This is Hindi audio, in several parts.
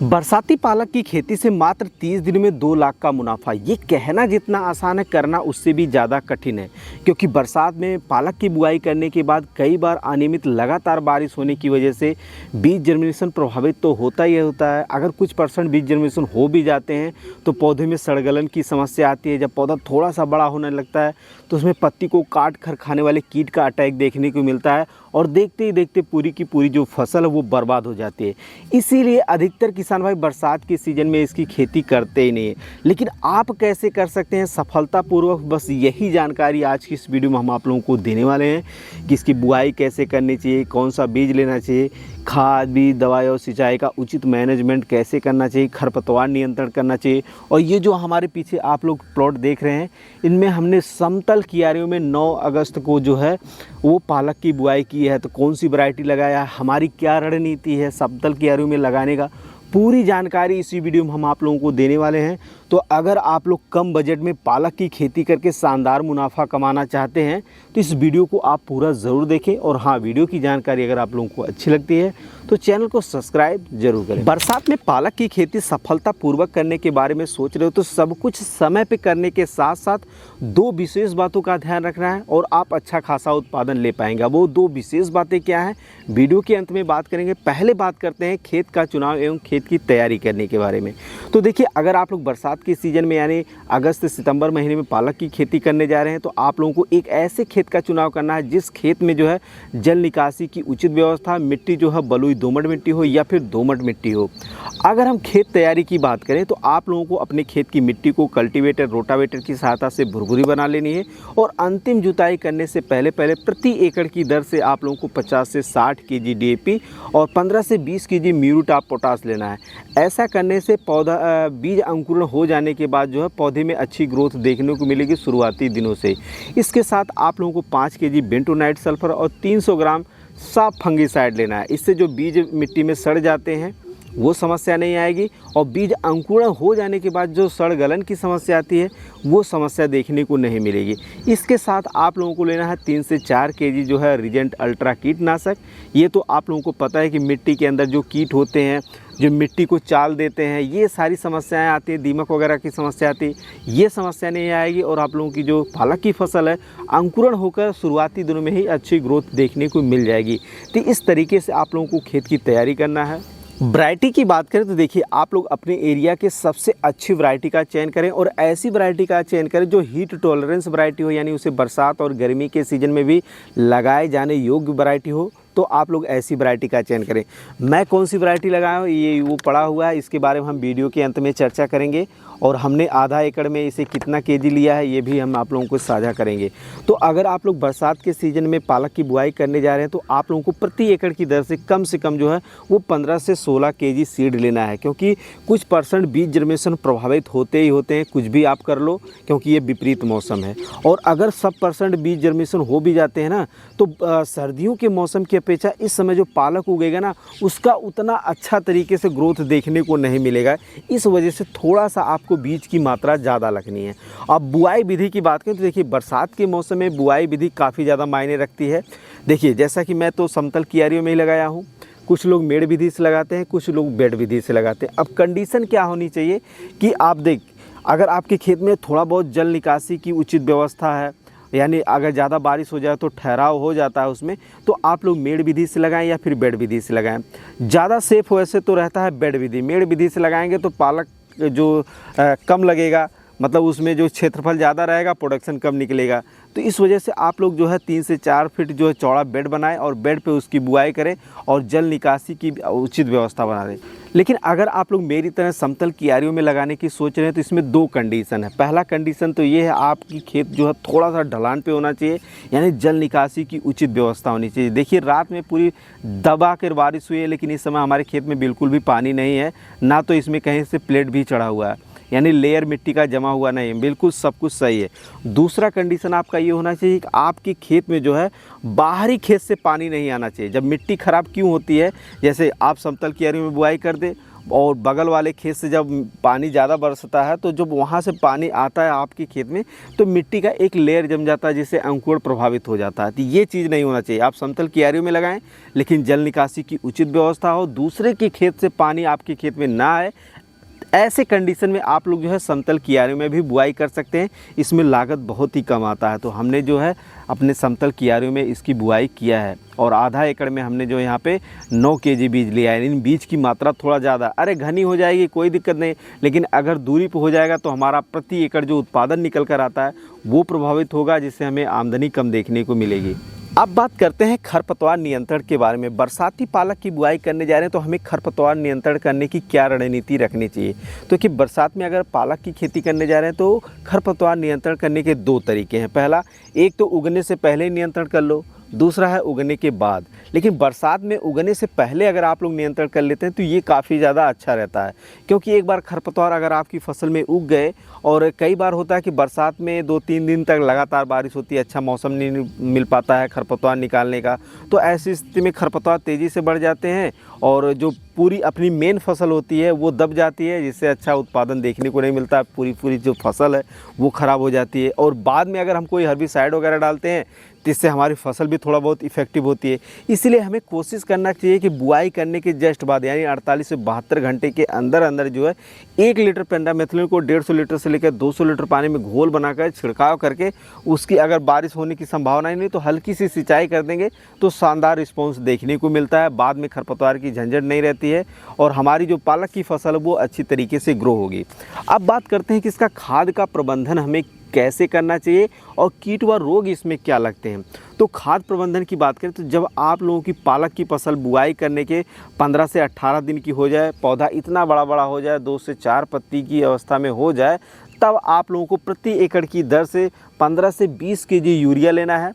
बरसाती पालक की खेती से मात्र 30 दिन में 2 लाख का मुनाफा, ये कहना जितना आसान है करना उससे भी ज़्यादा कठिन है। क्योंकि बरसात में पालक की बुआई करने के बाद कई बार अनियमित लगातार बारिश होने की वजह से बीज जर्मिनेशन प्रभावित तो होता ही होता है। अगर कुछ % बीज जर्मिनेशन हो भी जाते हैं तो पौधे में सड़गलन की समस्या आती है। जब पौधा थोड़ा सा बड़ा होने लगता है तो उसमें पत्ती को काट कर खाने वाले कीट का अटैक देखने को मिलता है और देखते ही देखते पूरी की पूरी जो फसल है वो बर्बाद हो जाती है। इसीलिए अधिकतर किसान भाई बरसात के सीज़न में इसकी खेती करते ही नहीं है। लेकिन आप कैसे कर सकते हैं सफलतापूर्वक, बस यही जानकारी आज की इस वीडियो में हम आप लोगों को देने वाले हैं कि इसकी बुआई कैसे करनी चाहिए, कौन सा बीज लेना चाहिए, खाद बीज दवाई और सिंचाई का उचित मैनेजमेंट कैसे करना चाहिए, खरपतवार नियंत्रण करना चाहिए। और ये जो हमारे पीछे आप लोग प्लॉट देख रहे हैं इनमें हमने समतल क्यारियों में 9 अगस्त को जो है वो पालक की बुआई की है। तो कौन सी वैरायटी लगाया, हमारी क्या रणनीति है समतल क्यारियों में लगाने का, पूरी जानकारी इसी वीडियो में हम आप लोगों को देने वाले हैं। तो अगर आप लोग कम बजट में पालक की खेती करके शानदार मुनाफा कमाना चाहते हैं तो इस वीडियो को आप पूरा ज़रूर देखें। और हाँ, वीडियो की जानकारी अगर आप लोगों को अच्छी लगती है तो चैनल को सब्सक्राइब जरूर करें। बरसात में पालक की खेती सफलतापूर्वक करने के बारे में सोच रहे हो तो सब कुछ समय पे करने के साथ साथ 2 विशेष बातों का ध्यान रखना है और आप अच्छा खासा उत्पादन ले पाएंगे। वो 2 विशेष बातें क्या हैं वीडियो के अंत में बात करेंगे। पहले बात करते हैं खेत का चुनाव एवं खेत की तैयारी करने के बारे में। तो देखिए, अगर आप लोग बरसात के सीज़न में यानी अगस्त से सितंबर महीने में पालक की खेती करने जा रहे हैं तो आप लोगों को एक ऐसे खेत का चुनाव करना है जिस खेत में जो है जल निकासी की उचित व्यवस्था, मिट्टी जो है बलुई दोमट मिट्टी हो या फिर दोमट मिट्टी हो। अगर हम खेत तैयारी की बात करें तो आप लोगों को अपने खेत की मिट्टी को कल्टीवेटर रोटावेटर की सहायता से भुरभुरी बना लेनी है और अंतिम जुताई करने से पहले प्रति एकड़ की दर से आप लोगों को 50 से 60 केजी DAP और 15 से 20 केजी म्यूरेट पोटाश लेना है। ऐसा करने से पौधा बीज अंकुरण हो जाने के बाद जो है पौधे में अच्छी ग्रोथ देखने को मिलेगी शुरुआती दिनों से। इसके साथ आप लोगों को 5 केजी बेंटोनाइट सल्फर और 300 ग्राम साफ फंगीसाइड लेना है। इससे जो बीज मिट्टी में सड़ जाते हैं वो समस्या नहीं आएगी और बीज अंकुरण हो जाने के बाद जो सड़ गलन की समस्या आती है वो समस्या देखने को नहीं मिलेगी। इसके साथ आप लोगों को लेना है 3 से 4 केजी जो है रीजेंट अल्ट्रा कीटनाशक। ये तो आप लोगों को पता है कि मिट्टी के अंदर जो कीट होते हैं जो मिट्टी को चाल देते हैं, ये सारी समस्याएं आती हैं, दीमक वगैरह की समस्या आती है, ये समस्या नहीं आएगी और आप लोगों की जो पालक की फसल है अंकुरण होकर शुरुआती दिनों में ही अच्छी ग्रोथ देखने को मिल जाएगी। तो इस तरीके से आप लोगों को खेत की तैयारी करना है। वैरायटी की बात करें तो देखिए, आप लोग अपने एरिया के सबसे अच्छी वैरायटी का चयन करें और ऐसी वैरायटी का चयन करें जो हीट टॉलरेंस वैरायटी हो, यानी उसे बरसात और गर्मी के सीज़न में भी लगाए जाने योग्य वैरायटी हो। तो आप लोग ऐसी वैरायटी का चयन करें। मैं कौन सी वैरायटी लगाया हूँ ये वो पड़ा हुआ है, इसके बारे में हम वीडियो के अंत में चर्चा करेंगे और हमने आधा एकड़ में इसे कितना केजी लिया है ये भी हम आप लोगों को साझा करेंगे। तो अगर आप लोग बरसात के सीज़न में पालक की बुआई करने जा रहे हैं तो आप लोगों को प्रति एकड़ की दर से कम जो है वो 15 से 16 केजी सीड लेना है। क्योंकि कुछ % बीज जर्मिनेशन प्रभावित होते ही होते हैं, कुछ भी आप कर लो क्योंकि ये विपरीत मौसम है। और अगर सब % बीज जर्मिनेशन हो भी जाते हैं ना तो सर्दियों के मौसम की अपेक्षा इस समय जो पालक उगेगा ना उसका उतना अच्छा तरीके से ग्रोथ देखने को नहीं मिलेगा। इस वजह से थोड़ा सा आपको बीज की मात्रा ज़्यादा लगनी है। अब बुआई विधि की बात करें तो देखिए, बरसात के मौसम में बुआई विधि काफ़ी ज़्यादा मायने रखती है। देखिए, जैसा कि मैं तो समतल क्यारियों में ही लगाया हूँ, कुछ लोग मेड़ विधि से लगाते हैं, कुछ लोग बेड विधि से लगाते हैं। अब कंडीशन क्या होनी चाहिए कि आप अगर आपके खेत में थोड़ा बहुत जल निकासी की उचित व्यवस्था है, यानी अगर ज़्यादा बारिश हो जाए तो ठहराव हो जाता है उसमें, तो आप लोग मेड़ विधि से लगाएं या फिर बेड विधि से लगाएं। ज़्यादा सेफ वैसे तो रहता है बेड विधि। मेड़ विधि से लगाएंगे तो पालक जो कम लगेगा, मतलब उसमें जो क्षेत्रफल ज़्यादा रहेगा, प्रोडक्शन कम निकलेगा। तो इस वजह से आप लोग जो है 3 से 4 फीट जो है चौड़ा बेड बनाएं और बेड पे उसकी बुआई करें और जल निकासी की उचित व्यवस्था बना दें। लेकिन अगर आप लोग मेरी तरह समतल क्यारियों में लगाने की सोच रहे हैं तो इसमें 2 कंडीशन है। पहला कंडीशन तो ये है, आपकी खेत जो है थोड़ा सा ढलान पे होना चाहिए, यानी जल निकासी की उचित व्यवस्था होनी चाहिए। देखिए, रात में पूरी दबा कर बारिश हुई है लेकिन इस समय हमारे खेत में बिल्कुल भी पानी नहीं है, ना तो इसमें कहीं से प्लेट भी चढ़ा हुआ है, यानी लेयर मिट्टी का जमा हुआ नहीं है, बिल्कुल सब कुछ सही है। दूसरा कंडीशन आपका ये होना चाहिए कि आपके खेत में जो है बाहरी खेत से पानी नहीं आना चाहिए। जब मिट्टी ख़राब क्यों होती है, जैसे आप समतल क्यारियों में बुआई कर दें और बगल वाले खेत से जब पानी ज़्यादा बरसता है तो जब वहाँ से पानी आता है आपके खेत में तो मिट्टी का एक लेयर जम जाता है जिससे अंकुरण प्रभावित हो जाता है। तो ये चीज़ नहीं होना चाहिए। आप समतल क्यारियों में लगाएं लेकिन जल निकासी की उचित व्यवस्था हो, दूसरे के खेत से पानी आपके खेत में ना आए। ऐसे कंडीशन में आप लोग जो है समतल क्यारियों में भी बुआई कर सकते हैं। इसमें लागत बहुत ही कम आता है। तो हमने जो है अपने समतल क्यारियों में इसकी बुआई किया है और आधा एकड़ में हमने जो यहाँ पे 9 केजी बीज लिया है। इन बीज की मात्रा थोड़ा ज़्यादा, अरे घनी हो जाएगी कोई दिक्कत नहीं, लेकिन अगर दूरी पर हो जाएगा तो हमारा प्रति एकड़ जो उत्पादन निकल कर आता है वो प्रभावित होगा, जिससे हमें आमदनी कम देखने को मिलेगी। अब बात करते हैं खरपतवार नियंत्रण के बारे में। बरसाती पालक की बुआई करने जा रहे हैं तो हमें खरपतवार नियंत्रण करने की क्या रणनीति रखनी चाहिए। तो कि बरसात में अगर पालक की खेती करने जा रहे हैं तो खरपतवार नियंत्रण करने के 2 तरीके हैं। पहला, एक तो उगने से पहले नियंत्रण कर लो, दूसरा है उगने के बाद। लेकिन बरसात में उगने से पहले अगर आप लोग नियंत्रण कर लेते हैं तो ये काफ़ी ज़्यादा अच्छा रहता है, क्योंकि एक बार खरपतवार अगर आपकी फसल में उग गए, और कई बार होता है कि बरसात में 2-3 दिन तक लगातार बारिश होती है, अच्छा मौसम नहीं मिल पाता है खरपतवार निकालने का, तो ऐसी स्थिति में खरपतवार तेज़ी से बढ़ जाते हैं और जो पूरी अपनी मेन फसल होती है वो दब जाती है, जिससे अच्छा उत्पादन देखने को नहीं मिलता। पूरी जो फसल है वो ख़राब हो जाती है। और बाद में अगर हम कोई हर्बिसाइड वगैरह डालते हैं तो इससे हमारी फसल भी थोड़ा बहुत इफ़ेक्टिव होती है। इसलिए हमें कोशिश करना चाहिए कि बुआई करने के जस्ट बाद यानी 48 से 72 घंटे के अंदर अंदर जो है 1 लीटर पेंडामेथलिन को 150 लीटर से लेकर 200 लीटर पानी में घोल बनाकर छिड़काव करके उसकी अगर बारिश होने की संभावना ही नहीं तो हल्की सी सिंचाई कर देंगे तो शानदार रिस्पॉन्स देखने को मिलता है। बाद में खरपतवार की झंझट नहीं रहती है और हमारी जो पालक की फसल है वो अच्छी तरीके से ग्रो होगी। अब बात करते हैं कि इसका खाद का प्रबंधन हमें कैसे करना चाहिए और कीट व रोग इसमें क्या लगते हैं। तो खाद प्रबंधन की बात करें तो जब आप लोगों की पालक की फसल बुआई करने के 15 से 18 दिन की हो जाए, पौधा इतना बड़ा बड़ा हो जाए, 2 से 4 पत्ती की अवस्था में हो जाए, तब आप लोगों को प्रति एकड़ की दर से 15 से 20 केजी यूरिया लेना है।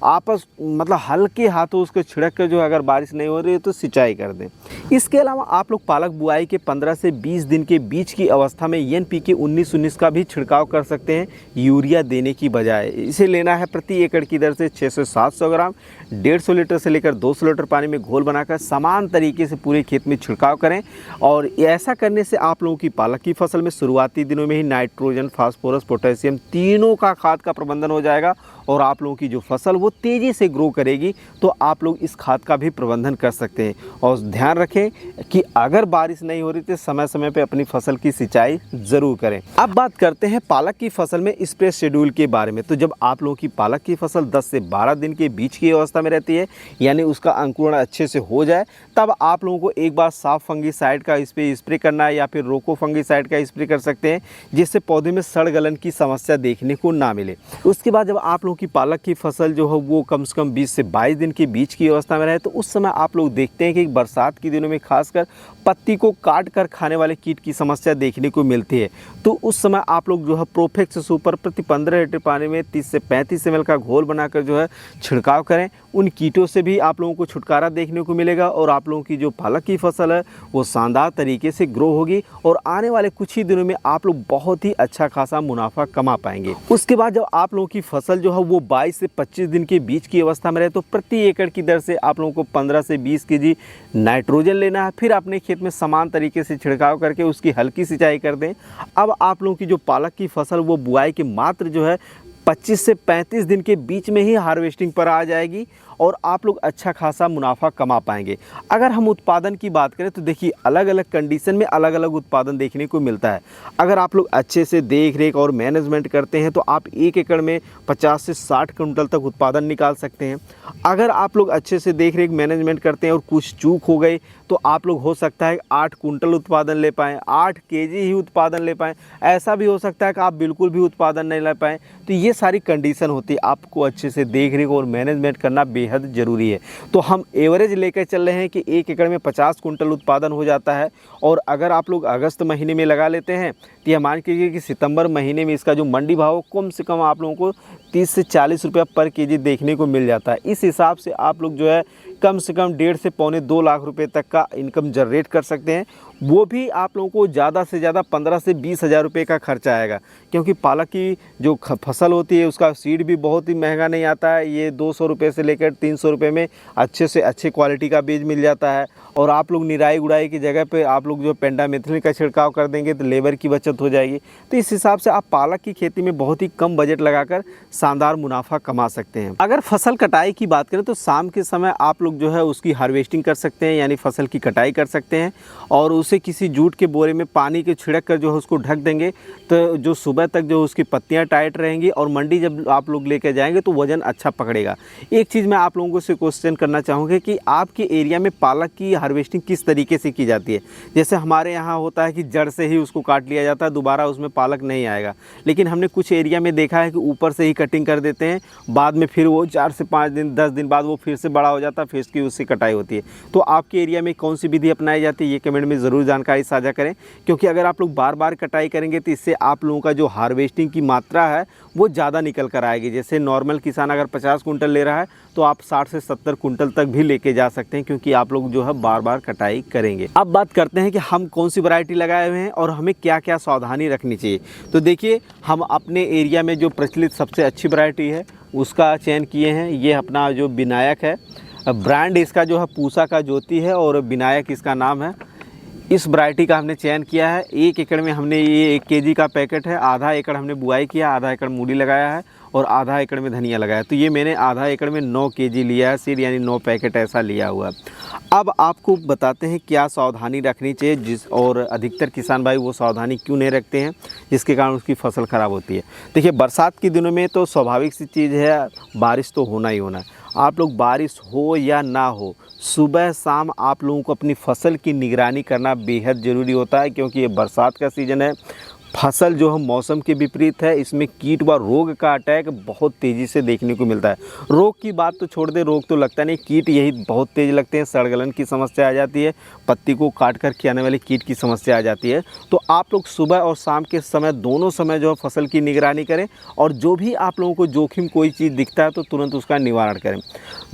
आपस मतलब हल्के हाथों उसको छिड़क कर जो अगर बारिश नहीं हो रही है तो सिंचाई कर दें। इसके अलावा आप लोग पालक बुआई के 15 से 20 दिन के बीच की अवस्था में NPK 19-19 का भी छिड़काव कर सकते हैं यूरिया देने की बजाय। इसे लेना है प्रति एकड़ की दर से 600 से 700 ग्राम, 150 लीटर से लेकर 200 लीटर पानी में घोल बनाकर समान तरीके से पूरे खेत में छिड़काव करें। और ऐसा करने से आप लोगों की पालक की फसल में शुरुआती दिनों में ही नाइट्रोजन, फास्फोरस, पोटेशियम तीनों का खाद का प्रबंधन हो जाएगा और आप लोगों की जो फसल वो तेज़ी से ग्रो करेगी। तो आप लोग इस खाद का भी प्रबंधन कर सकते हैं। और ध्यान रखें कि अगर बारिश नहीं हो रही तो समय समय पे अपनी फसल की सिंचाई ज़रूर करें। अब बात करते हैं पालक की फसल में स्प्रे शेड्यूल के बारे में। तो जब आप लोगों की पालक की फसल 10 से 12 दिन के बीच की अवस्था में रहती है, यानी उसका अंकुरण अच्छे से हो जाए, तब आप लोगों को एक बार साफ फंगीसाइड का स्प्रे करना है या फिर रोको फंगीसाइड का स्प्रे कर सकते हैं, जिससे पौधे में सड़ गलन की समस्या देखने को ना मिले। उसके बाद जब आप लोगों की पालक की फसल जो है वो कम से कम 20 से 22 दिन के बीच की अवस्था में रहे, तो उस समय आप लोग देखते हैं कि बरसात के दिनों में खासकर पत्ती को काट कर खाने वाले कीट की समस्या देखने को मिलती है। तो उस समय आप लोग जो है प्रोफेक्स सुपर प्रति 15 लीटर पानी में 30 से 35 ml का घोल बनाकर जो है छिड़काव करें। उन कीटों से भी आप लोगों को छुटकारा देखने को मिलेगा और आप लोगों की जो पालक की फसल है वो शानदार तरीके से ग्रो होगी और आने वाले कुछ ही दिनों में आप लोग बहुत ही अच्छा खासा मुनाफा कमा पाएंगे। उसके बाद जब आप लोगों की फसल जो है वो 22 से 25 दिन के बीच की अवस्था में रहे, तो प्रति एकड़ की दर से आप लोगों को 15 से 20 केजी नाइट्रोजन लेना है। फिर अपने खेत में समान तरीके से छिड़काव करके उसकी हल्की सिंचाई कर दें। अब आप लोगों की जो पालक की फसल वो बुआई के मात्र जो है 25 से 35 दिन के बीच में ही हार्वेस्टिंग पर आ जाएगी और आप लोग अच्छा खासा मुनाफा कमा पाएंगे। अगर हम उत्पादन की बात करें तो देखिए अलग अलग कंडीशन में अलग अलग उत्पादन देखने को मिलता है। अगर आप लोग अच्छे से देख रेख और मैनेजमेंट करते हैं तो आप 1 एकड़ में 50 से 60 कुंटल तक उत्पादन निकाल सकते हैं। अगर आप लोग अच्छे से देख रेख मैनेजमेंट करते हैं और कुछ चूक हो गई तो आप लोग हो सकता है 8 कुंटल उत्पादन ले पाएँ, 8 केजी ही उत्पादन ले पाएँ। ऐसा भी हो सकता है कि आप बिल्कुल भी उत्पादन नहीं ले पाएँ। तो ये सारी कंडीशन होती है, आपको अच्छे से देख रेख और मैनेजमेंट करना बेहद ज़रूरी है। तो हम एवरेज लेकर चल रहे हैं कि 1 एकड़ में 50 कुंटल उत्पादन हो जाता है। और अगर आप लोग अगस्त महीने में लगा लेते हैं तो यह मान के चलिए कि सितंबर महीने में इसका जो मंडी भाव है कम से कम आप लोगों को 30 से 40 रुपया पर केजी देखने को मिल जाता है। इस हिसाब से आप लोग जो है कम से कम 1.5 से पौने 2 लाख रुपए तक का इनकम जनरेट कर सकते हैं। वो भी आप लोगों को ज़्यादा से ज़्यादा 15 से 20 हज़ार रुपये का खर्चा आएगा, क्योंकि पालक की जो फसल होती है उसका सीड भी बहुत ही महंगा नहीं आता है। ये 200 रुपये से लेकर 300 रुपये में अच्छे से अच्छे क्वालिटी का बीज मिल जाता है। और आप लोग निराई गुड़ाई की जगह पे आप लोग जो पेंडामिथलिन का छिड़काव कर देंगे तो लेबर की बचत हो जाएगी। तो इस हिसाब से आप पालक की खेती में बहुत ही कम बजट लगाकर शानदार मुनाफा कमा सकते हैं। अगर फसल कटाई की बात करें तो शाम के समय आप लोग जो है उसकी हार्वेस्टिंग कर सकते हैं, यानी फसल की कटाई कर सकते हैं और उसे किसी जूट के बोरे में पानी के छिड़क कर जो है उसको ढक देंगे तो जो सुबह तक जो उसकी पत्तियां टाइट रहेंगी और मंडी जब आप लोग लेकर जाएंगे तो वज़न अच्छा पकड़ेगा। एक चीज़ मैं आप लोगों से क्वेश्चन करना चाहूँगा कि आपके एरिया में पालक की हार्वेस्टिंग किस तरीके से की जाती है। जैसे हमारे यहाँ होता है कि जड़ से ही उसको काट लिया जाता है, दोबारा उसमें पालक नहीं आएगा, लेकिन हमने कुछ एरिया में देखा है कि ऊपर से ही कटिंग कर देते हैं, बाद में फिर वो 4 से 5 दिन 10 दिन बाद वो फिर से बड़ा हो जाता है, फिर उसकी उससे कटाई होती है। तो आपके एरिया में कौन सी विधि अपनाई जाती है ये कमेंट में ज़रूर जानकारी साझा करें, क्योंकि अगर आप लोग बार बार कटाई करेंगे तो इससे आप लोगों का जो हार्वेस्टिंग की मात्रा है वो ज़्यादा निकल कर आएगी। जैसे नॉर्मल किसान अगर 50 कुंटल ले रहा है तो आप 60 से 70 कुंटल तक भी लेके जा सकते हैं, क्योंकि आप लोग जो है बार बार कटाई करेंगे। अब बात करते हैं कि हम कौन सी वैरायटी लगाए हुए हैं और हमें क्या क्या सावधानी रखनी चाहिए। तो देखिए, हम अपने एरिया में जो प्रचलित सबसे अच्छी वैरायटी है उसका चयन किए हैं। ये अपना जो विनायक है, ब्रांड इसका जो है पूसा का ज्योति है और विनायक इसका नाम है। इस वैरायटी का हमने चयन किया है। 1 एकड़ में हमने ये 1 केजी का पैकेट है, आधा एकड़ हमने बुआई किया, आधा एकड़ मूली लगाया है और आधा एकड़ में धनिया लगाया। तो ये मैंने आधा एकड़ में 9 केजी लिया है सीड, यानी 9 पैकेट ऐसा लिया हुआ है। अब आपको बताते हैं क्या सावधानी रखनी चाहिए और अधिकतर किसान भाई वो सावधानी क्यों नहीं रखते हैं जिसके कारण उसकी फसल ख़राब होती है। देखिए, बरसात के दिनों में तो स्वाभाविक सी चीज़ है, बारिश तो होना ही होना है। आप लोग बारिश हो या ना हो, सुबह शाम आप लोगों को अपनी फसल की निगरानी करना बेहद ज़रूरी होता है, क्योंकि ये बरसात का सीज़न है। फसल जो है मौसम के विपरीत है, इसमें कीट व रोग का अटैक बहुत तेज़ी से देखने को मिलता है। रोग की बात तो छोड़ दे, रोग तो लगता नहीं, कीट यही बहुत तेज़ लगते हैं। सड़गलन की समस्या आ जाती है, पत्ती को काट कर खिलाने वाले कीट की समस्या आ जाती है। तो आप लोग सुबह और शाम के समय दोनों समय जो है फसल की निगरानी करें और जो भी आप लोगों को जोखिम कोई चीज़ दिखता है तो तुरंत उसका निवारण करें।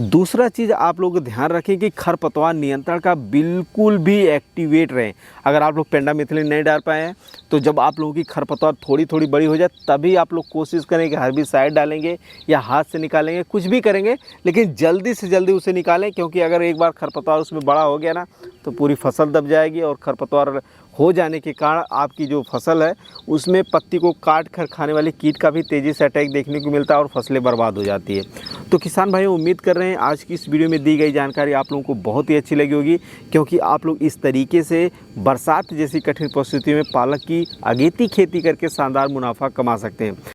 दूसरा चीज़ आप लोग ध्यान रखें कि खरपतवार नियंत्रण का बिल्कुल भी एक्टिवेट रहें। अगर आप लोग पेंडामिथलिन नहीं डाल पाए हैं तो जब आप लोगों की खरपतवार थोड़ी थोड़ी बड़ी हो जाए तभी आप लोग कोशिश करें कि हर्बिसाइड डालेंगे या हाथ से निकालेंगे, कुछ भी करेंगे, लेकिन जल्दी से जल्दी उसे निकालें, क्योंकि अगर एक बार खरपतवार उसमें बड़ा हो गया ना तो पूरी फसल दब जाएगी और खरपतवार हो जाने के कारण आपकी जो फसल है उसमें पत्ती को काट कर खाने वाले कीट का भी तेज़ी से अटैक देखने को मिलता है और फसलें बर्बाद हो जाती है। तो किसान भाई उम्मीद कर रहे हैं आज की इस वीडियो में दी गई जानकारी आप लोगों को बहुत ही अच्छी लगी होगी, क्योंकि आप लोग इस तरीके से बरसात जैसी कठिन परिस्थितियों में पालक की अगेती खेती करके शानदार मुनाफा कमा सकते हैं।